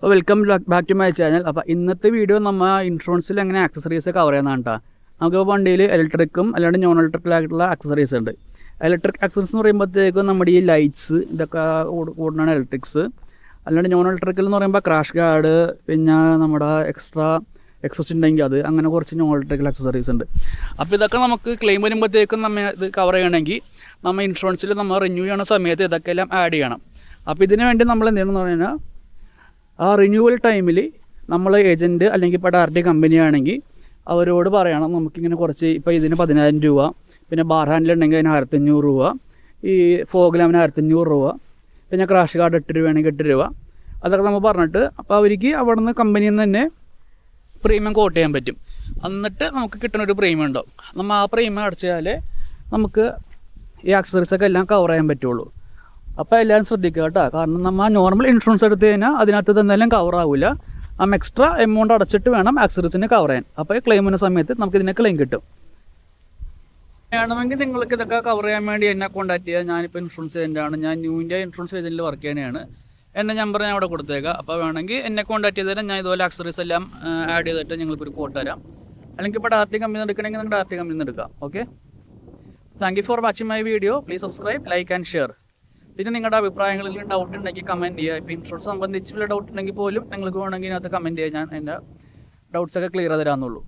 അപ്പോൾ welcome back to my channel. അപ്പോൾ ഇന്നത്തെ വീഡിയോ നമ്മൾ ഇൻഷുറൻസിൽ എങ്ങനെ ആക്സസറീസ് കവർ ചെയ്യുന്നതാണ് കേട്ടോ. നമുക്ക് വണ്ടിയിൽ ഇലക്ട്രിക്കും അല്ലാണ്ട് നോൺ ഇലക്ട്രിക്കലായിട്ടുള്ള ആക്സസറീസ് ഉണ്ട്. ഇലക്ട്രിക് ആക്സസറീസ് എന്ന് പറയുമ്പോഴത്തേക്കും നമ്മുടെ ഈ ലൈറ്റ്സ് ഇതൊക്കെ കൂടുന്നതാണ് ഇലക്ട്രിക്സ്. അല്ലാണ്ട് നോൺ ഇലക്ട്രിക്കൽ എന്ന് പറയുമ്പോൾ ക്രാഷ് ഗാർഡ്, പിന്നെ നമ്മുടെ എക്സ്ട്രാ എക്സോസ്റ്റ് ഉണ്ടെങ്കിൽ അത്, അങ്ങനെ കുറച്ച് നോൺ ഇലക്ട്രിക്കൽ ആക്സസറീസ് ഉണ്ട്. അപ്പോൾ ഇതൊക്കെ നമുക്ക് ക്ലെയിം വരുമ്പോഴത്തേക്കും നമ്മൾ ഇത് കവർ ചെയ്യണമെങ്കിൽ നമ്മൾ ഇൻഷുറൻസിൽ നമ്മൾ റിന്യൂ ചെയ്യുന്ന സമയത്ത് ഇതൊക്കെ എല്ലാം ആഡ് ചെയ്യണം. അപ്പോൾ ഇതിന് വേണ്ടി നമ്മൾ എന്തെന്ന് പറഞ്ഞാൽ ആ റിന്യൂവൽ ടൈമിൽ നമ്മൾ ഏജൻറ്റ് അല്ലെങ്കിൽ ഇപ്പോൾ ഡയറക്റ്റ് കമ്പനിയാണെങ്കിൽ അവരോട് പറയണം നമുക്കിങ്ങനെ കുറച്ച്, ഇപ്പോൾ ഇതിന് 10,000 രൂപ, പിന്നെ ബാർ ഹാൻഡിൽ ഉണ്ടെങ്കിൽ അതിന് 1,500 രൂപ, ഈ ഫോഗ് ലാമ്പിന് 1,500 രൂപ, പിന്നെ ക്രാഷ് ഗാർഡ് 8 രൂപയാണെങ്കിൽ 8 രൂപ, അതൊക്കെ നമ്മൾ പറഞ്ഞിട്ട് അപ്പോൾ അവർക്ക് അവിടെ നിന്ന് കമ്പനിയിൽ നിന്ന് തന്നെ പ്രീമിയം കോട്ട് ചെയ്യാൻ പറ്റും. എന്നിട്ട് നമുക്ക് കിട്ടുന്നൊരു പ്രീമിയം ഉണ്ടാവും. നമ്മൾ ആ പ്രീമിയം അടച്ചാൽ നമുക്ക് ഈ ആക്സസറീസൊക്കെ എല്ലാം കവർ ചെയ്യാൻ പറ്റുള്ളൂ. അപ്പോൾ എല്ലാവരും ശ്രദ്ധിക്കുക കേട്ടോ. കാരണം നമ്മൾ നോർമൽ ഇൻഷുറൻസ് എടുത്ത് കഴിഞ്ഞാൽ അതിനകത്ത് തന്നെല്ലാം കവർ ആവില്ല. നമ്മൾ എക്സ്ട്രാ എമൗണ്ട് അടച്ചിട്ട് വേണം ആക്സസറീസിന് കവർ ചെയ്യാൻ. അപ്പോൾ ക്ലെയിമിന് സമയത്ത് നമുക്ക് ഇതിനെ ക്ലെയിം കിട്ടും. വേണമെങ്കിൽ നിങ്ങൾക്ക് ഇതൊക്കെ കവർ ചെയ്യാൻ വേണ്ടി എന്നെ കോൺടാക്ട് ചെയ്യുക. ഞാനിപ്പോൾ ഇൻഷുറൻസ് ഏജൻറ്റാണ്. ഞാൻ ന്യൂ ഇന്ത്യ ഇൻഷുറൻസ് ഏജൻറ്റിൽ വർക്ക് ചെയ്യാനാണ്. എൻ്റെ നമ്പർ ഞാൻ അവിടെ കൊടുത്തേക്കാം. അപ്പോൾ വേണമെങ്കിൽ എന്നെ കോൺടാക്ട് ചെയ്താൽ ഞാൻ ഇതുപോലെ ആക്സസറീസ് എല്ലാം ആഡ് ചെയ്തിട്ട് ഞങ്ങൾക്കൊരു കോട്ട് തരാം. അല്ലെങ്കിൽ ഇപ്പോൾ ഡയറക്റ്റ് കമ്പനി എടുക്കണമെങ്കിൽ നിങ്ങൾക്ക് ഡയറക്റ്റ് കമ്പനിയിൽ നിന്ന് എടുക്കാം. Okay, thank you for watching my video. Please subscribe, like and share. പിന്നെ നിങ്ങളുടെ അഭിപ്രായങ്ങളിൽ ഡൗട്ട് ഉണ്ടെങ്കിൽ കമൻറ്റ് ചെയ്യുക. ഇപ്പോൾ ഇൻഷുറൻസ് സംബന്ധിച്ചുള്ള ഡൗട്ട് ഉണ്ടെങ്കിൽ പോലും നിങ്ങൾക്ക് വേണമെങ്കിൽ ഇതിനകത്ത് കമൻറ്റ് ചെയ്യുക. ഞാൻ എൻ്റെ ഡൗട്ട്സൊക്കെ ക്ലിയർ ചെയ്ത് തരാമെന്നുള്ളൂ.